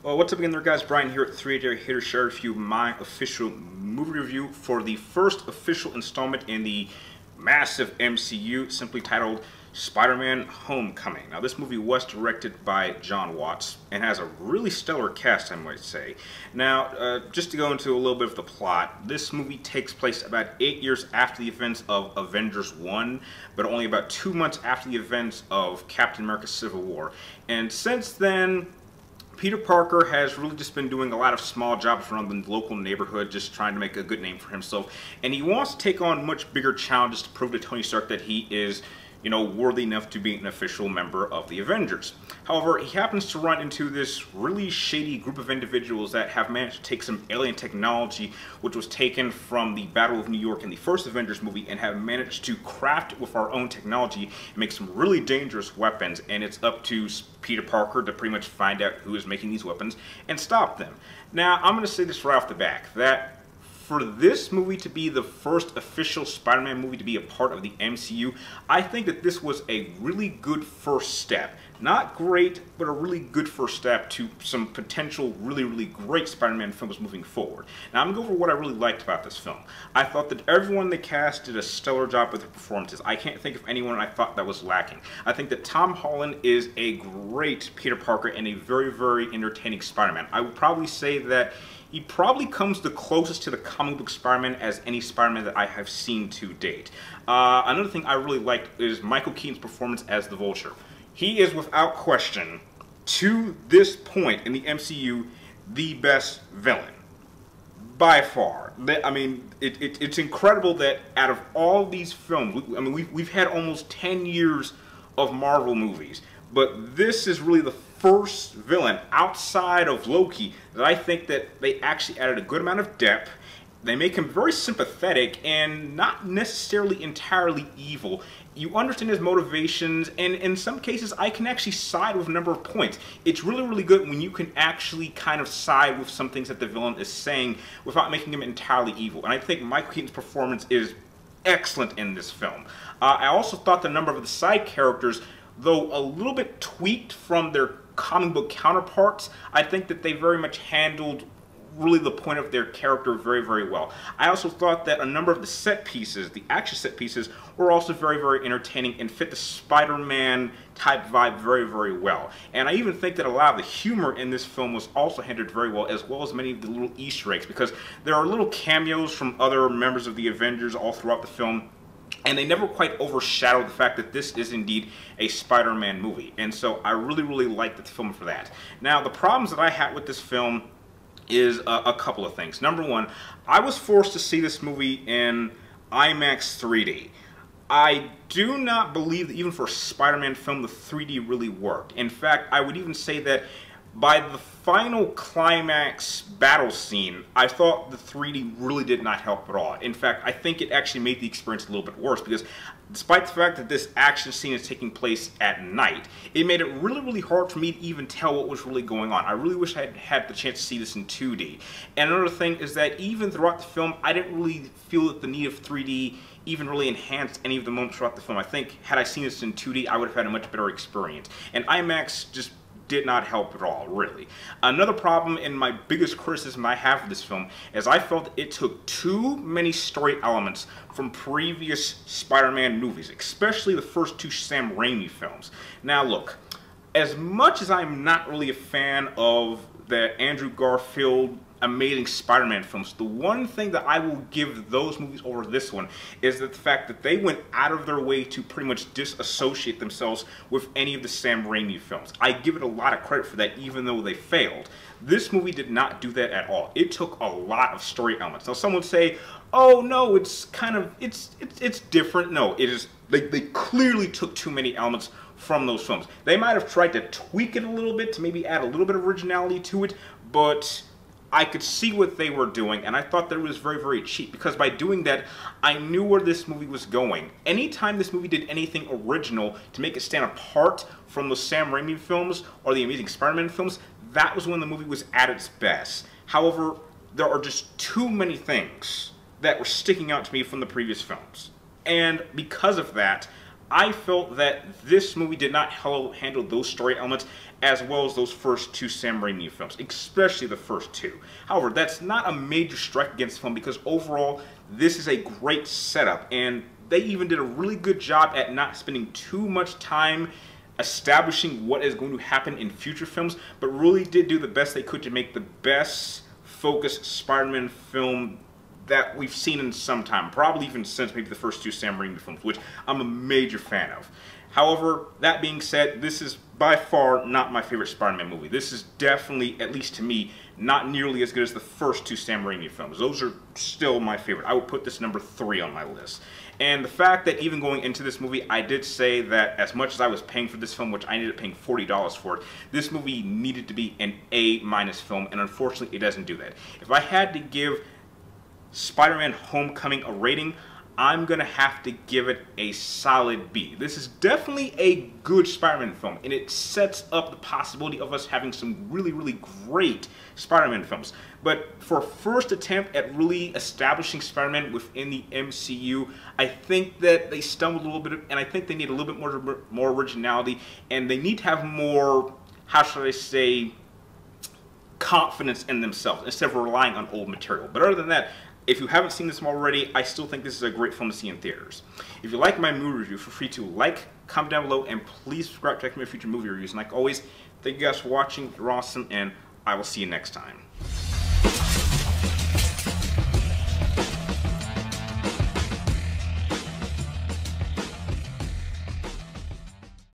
Well, what's up again there, guys? Brian here at 3Day here to share with you my official movie review for the first official installment in the massive MCU, simply titled Spider-Man Homecoming. Now, this movie was directed by Jon Watts and has a really stellar cast, I might say. Now, just to go into a little bit of the plot, this movie takes place about 8 years after the events of Avengers 1, but only about 2 months after the events of Captain America Civil War. And since then, Peter Parker has really just been doing a lot of small jobs around the local neighborhood, just trying to make a good name for himself. And he wants to take on much bigger challenges to prove to Tony Stark that he is, worthy enough to be an official member of the Avengers. However, he happens to run into this really shady group of individuals that have managed to take some alien technology, which was taken from the Battle of New York in the first Avengers movie, and have managed to craft it with our own technology and make some really dangerous weapons. And it's up to Peter Parker to pretty much find out who is making these weapons and stop them. Now, I'm going to say this right off the back, that for this movie to be the first official Spider-Man movie to be a part of the MCU, I think that this was a really good first step. Not great, but a really good first step to some potential really great Spider-Man films moving forward. Now, I'm going to go over what I really liked about this film. I thought that everyone they cast did a stellar job with their performances. I can't think of anyone I thought that was lacking. I think that Tom Holland is a great Peter Parker and a very entertaining Spider-Man. I would probably say that he probably comes the closest to the comic book Spider-Man as any Spider-Man that I have seen to date. Another thing I really liked is Michael Keaton's performance as the Vulture. He is, without question, to this point in the MCU, the best villain. By far. I mean, it's incredible that out of all these films, we've had almost 10 years of Marvel movies, but this is really the first villain outside of Loki that I think that they actually added a good amount of depth. They make him very sympathetic and not necessarily entirely evil. You understand his motivations, and in some cases I can actually side with a number of points. It's really good when you can actually kind of side with some things that the villain is saying without making him entirely evil. And I think Michael Keaton's performance is excellent in this film. I also thought the number of the side characters, though a little bit tweaked from their comic book counterparts, I think that they very much handled really the point of their character very well. I also thought that a number of the set pieces, the action set pieces, were also very entertaining and fit the Spider-Man type vibe very well. And I even think that a lot of the humor in this film was also handled very well as many of the little Easter eggs, because there are little cameos from other members of the Avengers all throughout the film, and they never quite overshadow the fact that this is indeed a Spider-Man movie. And so I really liked the film for that. Now, the problems that I had with this film is a couple of things. Number one, I was forced to see this movie in IMAX 3D. I do not believe that even for a Spider-Man film, the 3D really worked. In fact, I would even say that by the final climax battle scene, I thought the 3D really did not help at all. In fact, I think it actually made the experience a little bit worse, because despite the fact that this action scene is taking place at night, it made it really hard for me to even tell what was really going on. I really wish I had had the chance to see this in 2D. And another thing is that even throughout the film, I didn't really feel that the need of 3D even really enhanced any of the moments throughout the film. I think had I seen this in 2D, I would have had a much better experience. And IMAX just did not help at all, really. Another problem, and my biggest criticism I have of this film, is I felt it took too many story elements from previous Spider-Man movies, especially the first two Sam Raimi films. Now look, as much as I'm not really a fan of the Andrew Garfield Amazing Spider-Man films, the one thing that I will give those movies over this one is that the fact that they went out of their way to pretty much disassociate themselves with any of the Sam Raimi films. I give it a lot of credit for that, even though they failed. This movie did not do that at all. It took a lot of story elements. Now, some would say, oh no, it's kind of, it's different. No, it is, they clearly took too many elements from those films. They might have tried to tweak it a little bit to maybe add a little bit of originality to it, but I could see what they were doing, and I thought that it was very cheap, because by doing that, I knew where this movie was going. Anytime this movie did anything original to make it stand apart from the Sam Raimi films or the Amazing Spider-Man films, that was when the movie was at its best. However, there are just too many things that were sticking out to me from the previous films. And because of that, I felt that this movie did not handle those story elements as well as those first two Sam Raimi films, especially the first two. However, that's not a major strike against the film because overall, this is a great setup, and they even did a really good job at not spending too much time establishing what is going to happen in future films, but really did do the best they could to make the best focused Spider-Man film that we've seen in some time, probably even since maybe the first two Sam Raimi films, which I'm a major fan of. However, that being said, this is by far not my favorite Spider-Man movie. This is definitely, at least to me, not nearly as good as the first two Sam Raimi films. Those are still my favorite. I would put this number 3 on my list. And the fact that even going into this movie, I did say that as much as I was paying for this film, which I ended up paying $40 for it, this movie needed to be an A- film, and unfortunately it doesn't do that. If I had to give Spider-Man Homecoming a rating, I'm going to have to give it a solid B. This is definitely a good Spider-Man film, and it sets up the possibility of us having some really, really great Spider-Man films. But for a first attempt at really establishing Spider-Man within the MCU, I think that they stumbled a little bit, and I think they need a little bit more originality, and they need to have more, how should I say, confidence in themselves instead of relying on old material. But other than that, if you haven't seen this film already, I still think this is a great film to see in theaters. If you like my movie review, feel free to like, comment down below, and please subscribe to check my future movie reviews. And like always, thank you guys for watching. You're awesome, and I will see you next time.